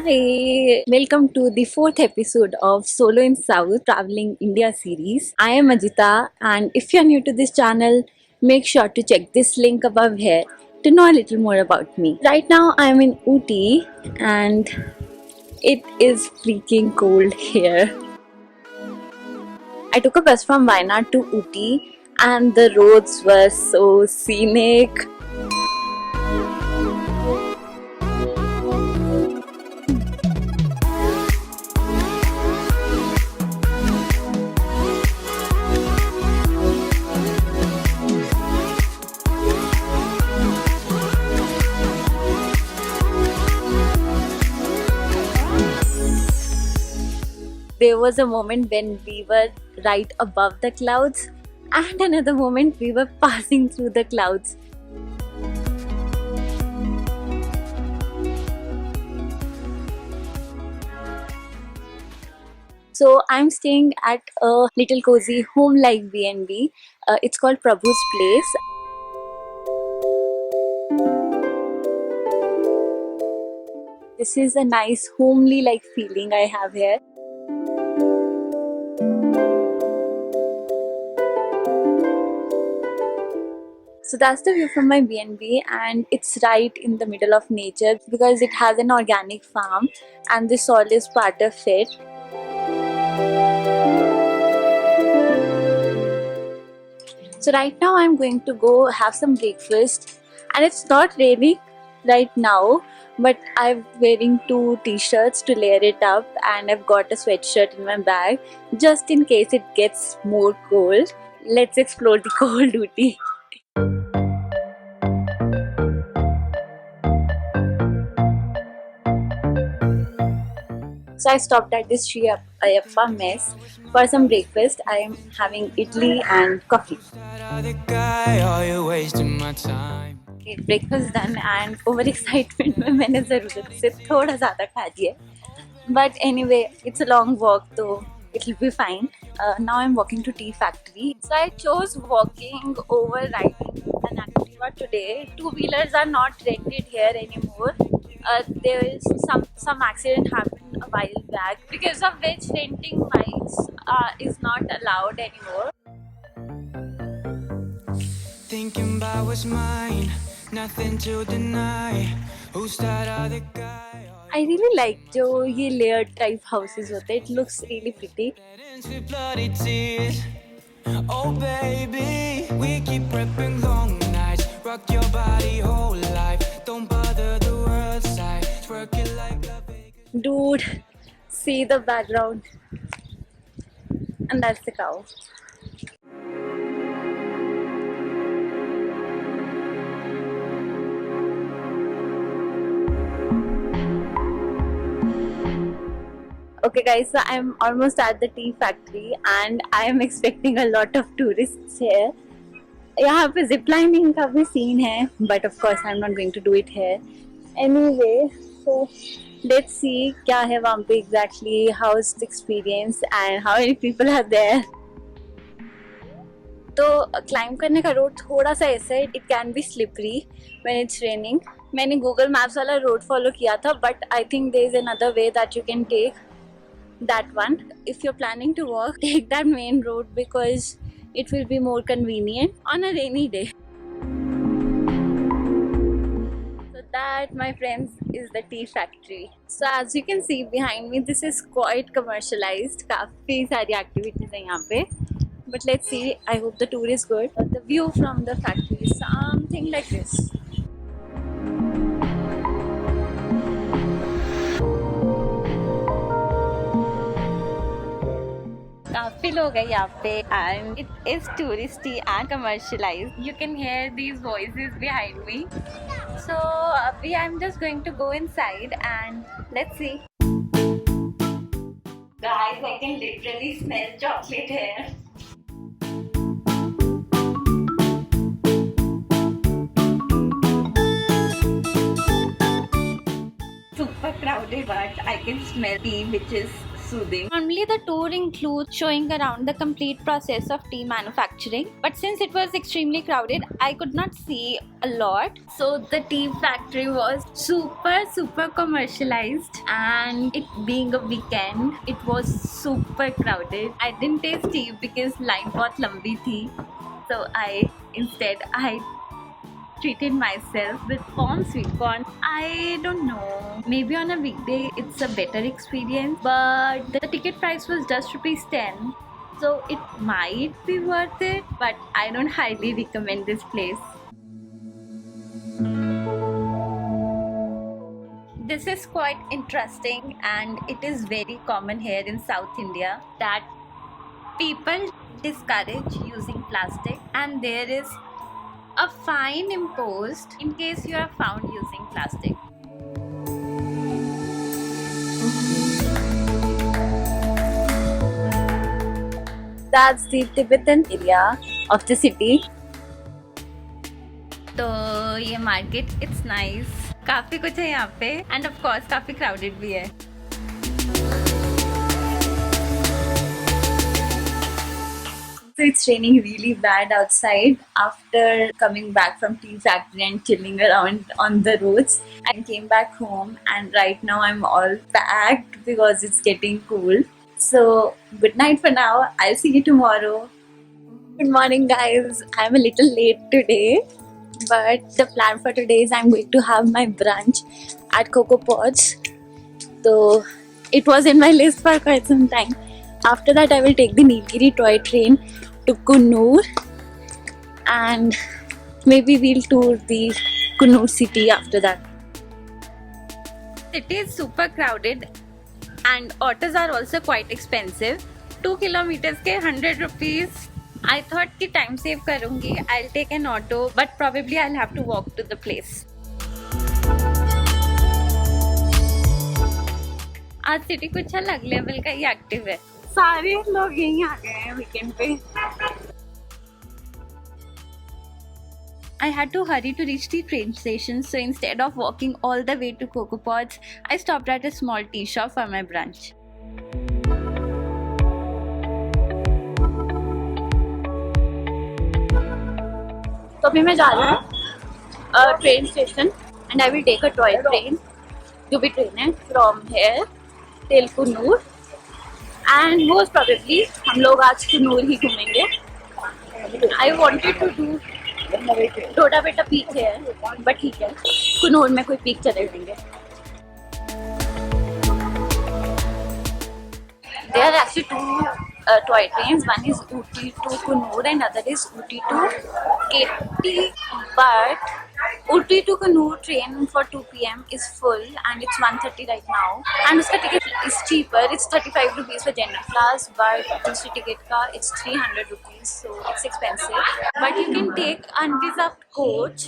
Hi, welcome to the fourth episode of Solo in South Traveling India series. I am Ajita, and if you're new to this channel, make sure to check this link above here to know a little more about me. Right now, I am in Ooty, and it is freaking cold here. I took a bus from Wayanad to Ooty, and the roads were so scenic. There was a moment when we were right above the clouds, and another moment we were passing through the clouds. So I'm staying at a little cozy home-like B&B. It's called Prabhu's Place. This is a nice homely-like feeling I have here. So that's the view from my B&B, and it's right in the middle of nature because it has an organic farm and the soil is part of it. So right now I'm going to go have some breakfast, and it's not raining right now, but I'm wearing two t-shirts to layer it up, and I've got a sweatshirt in my bag just in case it gets more cold. Let's explore the cold Ooty. So I stopped at this Sri Ayappa mess for some breakfast. I am having idli and coffee. Okay, breakfast done, and over excitement में मैंने ज़रूरत से थोड़ा ज़्यादा खा लिया. But anyway, it's a long walk, so it'll be fine. Now I'm walking to Tea Factory. So I chose walking over riding an Activa today. Two-wheelers are not rented here anymore. There is some accident happened a while back, because of which renting bikes is not allowed anymore. Thinking about what's mine, nothing to deny. Who's that other guy? I really like जो ये layered type houses होते हैं. It looks really pretty. Oh baby, we keep prepping long nights. Rock your body whole life. Don't bother the world side. Twerk it like a big... Dude, see the background. And that's the cow. Okay guys, so I'm almost at the tea factory and I am expecting a lot of tourists here. यहाँ पे ziplining का भी scene है, but of course I'm not going to do it here. Anyway, so let's see क्या है वहाँ पे exactly, how's the experience and how many people are there. तो क्लाइंब करने का रोड थोड़ा सा ऐसा है, it can be slippery when it's raining. मैंने गूगल मैप्स वाला रोड फॉलो किया था, but I think there is another way that you can take that one. If you're planning to walk, take that main road because it will be more convenient on a rainy day. So that, my friends, is the tea factory. So as you can see behind me, this is quite commercialized. काफी सारी activities हैं यहाँ पे. But let's see, I hope the tour is good. The view from the factory is something like this. काफी लोग हैं यहाँ पे and it is touristy and commercialized. You can hear these voices behind me. So I'm just going to go inside and let's see. Guys, I can literally smell chocolate here. Super crowded, but I can smell tea, which is soothing. Normally, the tour includes showing around the complete process of tea manufacturing, but since it was extremely crowded, I could not see a lot. So, the tea factory was super commercialized, and it being a weekend, it was super crowded. I didn't taste tea because line बहुत लंबी थी, so I treated myself with corn, sweet corn. I don't know. Maybe on a weekday it's a better experience, but the ticket price was just rupees 10. So it might be worth it, but I don't highly recommend this place. This is quite interesting, and it is very common here in South India that people discourage using plastic, and there is a fine imposed in case you are found using plastic. That's the Tibetan area of the city. तो ये market it's nice, काफी कुछ है यहाँ पे, end of course काफी crowded भी है. So it's raining really bad outside after coming back from tea factory and chilling around on the roads. I came back home and right now I'm all packed because it's getting cool. So good night for now. I'll see you tomorrow. Good morning guys. I'm a little late today, but the plan for today is I'm going to have my brunch at Coco Pods. So it was in my list for quite some time. After that, I will take the Nilgiri toy train to Coonoor, and maybe we'll tour the Coonoor city after that. It is super crowded, and autos are also quite expensive. 2 kilometers के 100 rupees. I thought कि time save करूँगी. I'll take an auto, but probably I'll have to walk to the place. आज city कुछ अलग level का ही active है. सारे लोग यहीं आ गए हैं वीकेंड पे. I had to hurry to reach the train station, so instead of walking all the way to Coco Pods, I stopped at a small tea shop for my brunch. तो अभी मैं जा रही हूँ train station, and I will take a toy train, जो भी train है, from here till Coonoor, and most probably हम लोग आज कुन्नूर ही घूमेंगे. I wanted to do Doddabetta peak है, बट ठीक है, कुन्नूर में कोई पीक चले जाएंगे. There are actually two toy trains. One is Ooty to Coonoor and other is Ooty to Katy. But Ooty to Coonoor train for 2 p.m. is full and it's 1:30 right now. And उसका ticket is cheaper. It's 35 rupees for general class, but दूसरी ticket का it's 300 rupees, so it's expensive. But you can take unreserved coach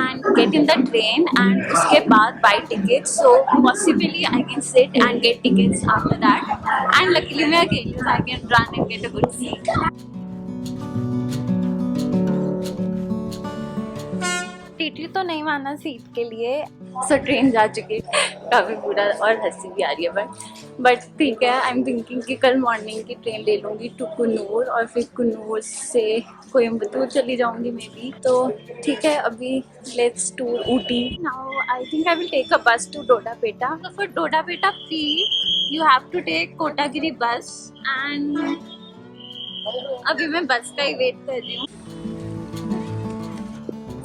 and get in the train, and उसके बाद buy tickets. So possibly I can sit and get tickets after that. And luckily मैं अकेली हूँ, so I can run and get a good seat. TT तो नहीं माना seat के लिए. सो ट्रेन जा चुकी है, काफ़ी बुरा और हंसी भी आ रही है, बट ठीक है. आई एम थिंकिंग कि कल मॉर्निंग की ट्रेन ले लूँगी टू कुन्नूर, और फिर कुन्नूर से कोयम्बतूर चली जाऊँगी मे बी. तो ठीक है, अभी let's tour Ooty. Now I think I will take a bus to Doddabetta. So for Doddabetta peak you have to take Kotagiri bus, and अभी मैं बस का ही वेट कर रही हूँ.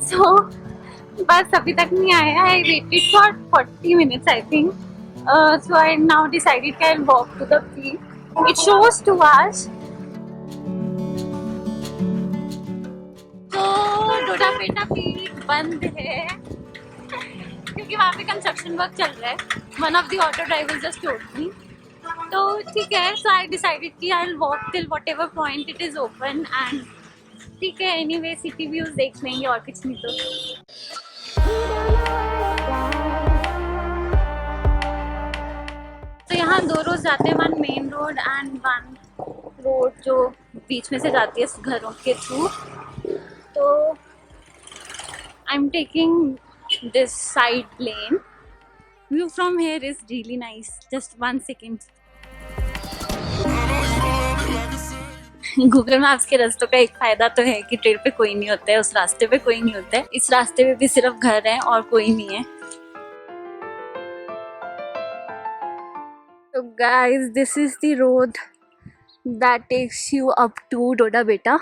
So बस अभी तक नहीं आया. I waited for 40 minutes I think. So I now decided that I'll walk to the peak. It shows 2 hours. तो डोडापेटा पीक बंद है क्योंकि वहाँ पे कंस्ट्रक्शन वर्क चल रहा है. One of the auto drivers just told me. तो ठीक है, so I decided कि I'll walk till whatever point it is open, and ठीक है, anyway सिटी व्यूज देख लेंगे और कुछ नहीं. तो यहाँ 2 रोड जाते हैं, one main road and one road जो बीच में से जाती है घरों के थ्रू. तो I am taking this side lane. View from here is really nice. Just 1 second. Google maps के रास्तों का एक फायदा तो है कि ट्रेन पे कोई नहीं होता है, उस रास्ते पे कोई नहीं होता है। इस रास्ते पे भी सिर्फ घर है और कोई नहीं है। तो guys, this is the road that takes you up to Doda Beta.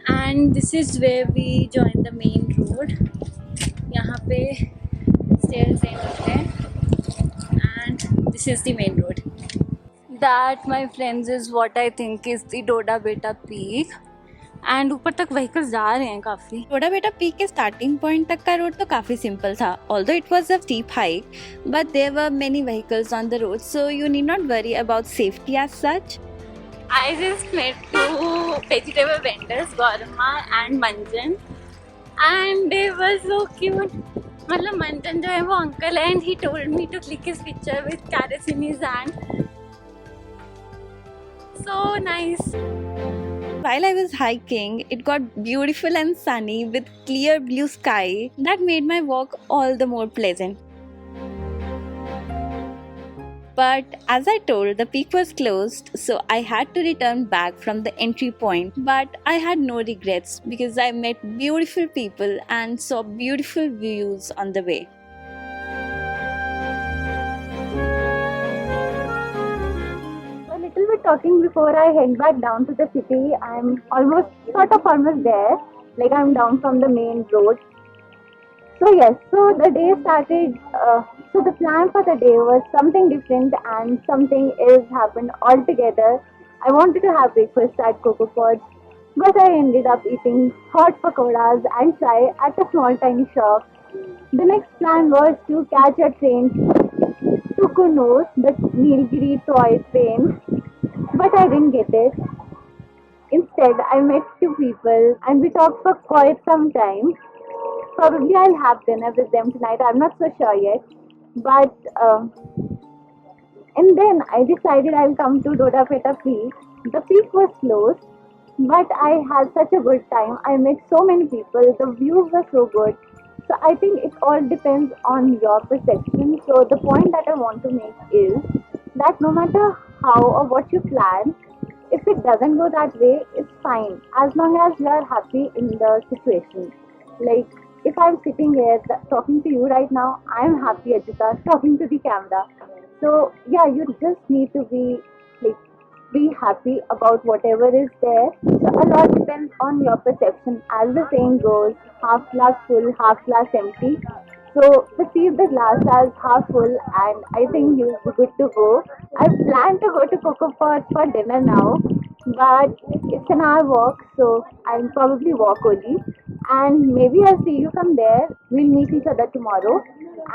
And this is where we join the main road. यहाँ पे stairs होते हैं and this is the main road. That, my friends, is what I think is the Doda Beta peak. And ऊपर तक vehicles जा रहे हैं काफी। डोडा बेटा पीक के स्टार्टिंग पॉइंट तक का रोड तो काफी सिंपल था, although it was a steep hike, but there were many vehicles on the road, so you need not worry about safety as such. I just met two vegetable vendors, Gaurama and Manjan, and they were so cute. मतलब मंजन जो है वो uncle है and he told me to click his picture with carrots in his hand. So nice. While I was hiking, it got beautiful and sunny with clear blue sky that made my walk all the more pleasant. But as I told, the peak was closed, so I had to return back from the entry point. But I had no regrets because I met beautiful people and saw beautiful views on the way. Little bit talking before I head back down to the city. I'm almost there. Like I'm down from the main road. So yes, so the day started. So the plan for the day was something different, and something else happened altogether. I wanted to have breakfast at Coco Pods, but I ended up eating hot pakoras and chai at a small tiny shop. The next plan was to catch a train to Kunnur, the Nilgiri toy train, but I didn't get it. Instead, I met two people and we talked for quite some time. Probably I'll have dinner with them tonight, I'm not so sure yet. But, and then I decided I'll come to Doda Peta Peak. The peak was closed, but I had such a good time. I met so many people, the views were so good. So I think it all depends on your perception. So the point that I want to make is that no matter how or what you plan, if it doesn't go that way, it's fine as long as you are happy in the situation. Like if I'm sitting here talking to you right now, I'm happy, Ajita, talking to the camera. So yeah, you just need to be happy about whatever is there. So a lot depends on your perception. As the saying goes, half glass full, half glass empty. So perceive the glass as half full, and I think you'll be good to go. I plan to go to Coco Pot for dinner now, but it's an hour walk, so I'll probably walk only. And maybe I'll see you from there. We'll meet each other tomorrow.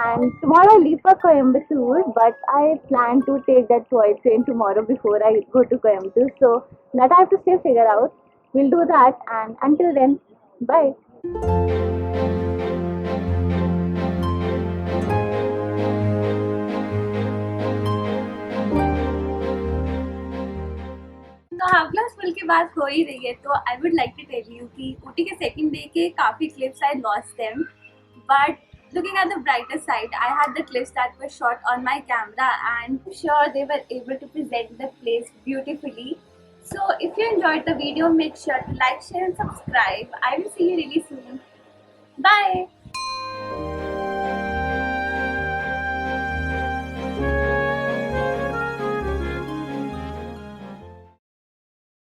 And tomorrow I leave for Coimbatore, but I plan to take that toy train tomorrow before I go to Coimbatore. So that I have to still figure out. We'll do that, and until then, bye. तो half glass full की बात हो ही रही है, तो I would like to tell you कि ऊटी के सेकंड डे के काफ़ी clips I lost them, but looking at the brighter side, I had the clips that were shot on my camera and I'm sure they were able to present the place beautifully. So if you enjoyed the video, make sure to like, share and subscribe. I will see you really soon. Bye!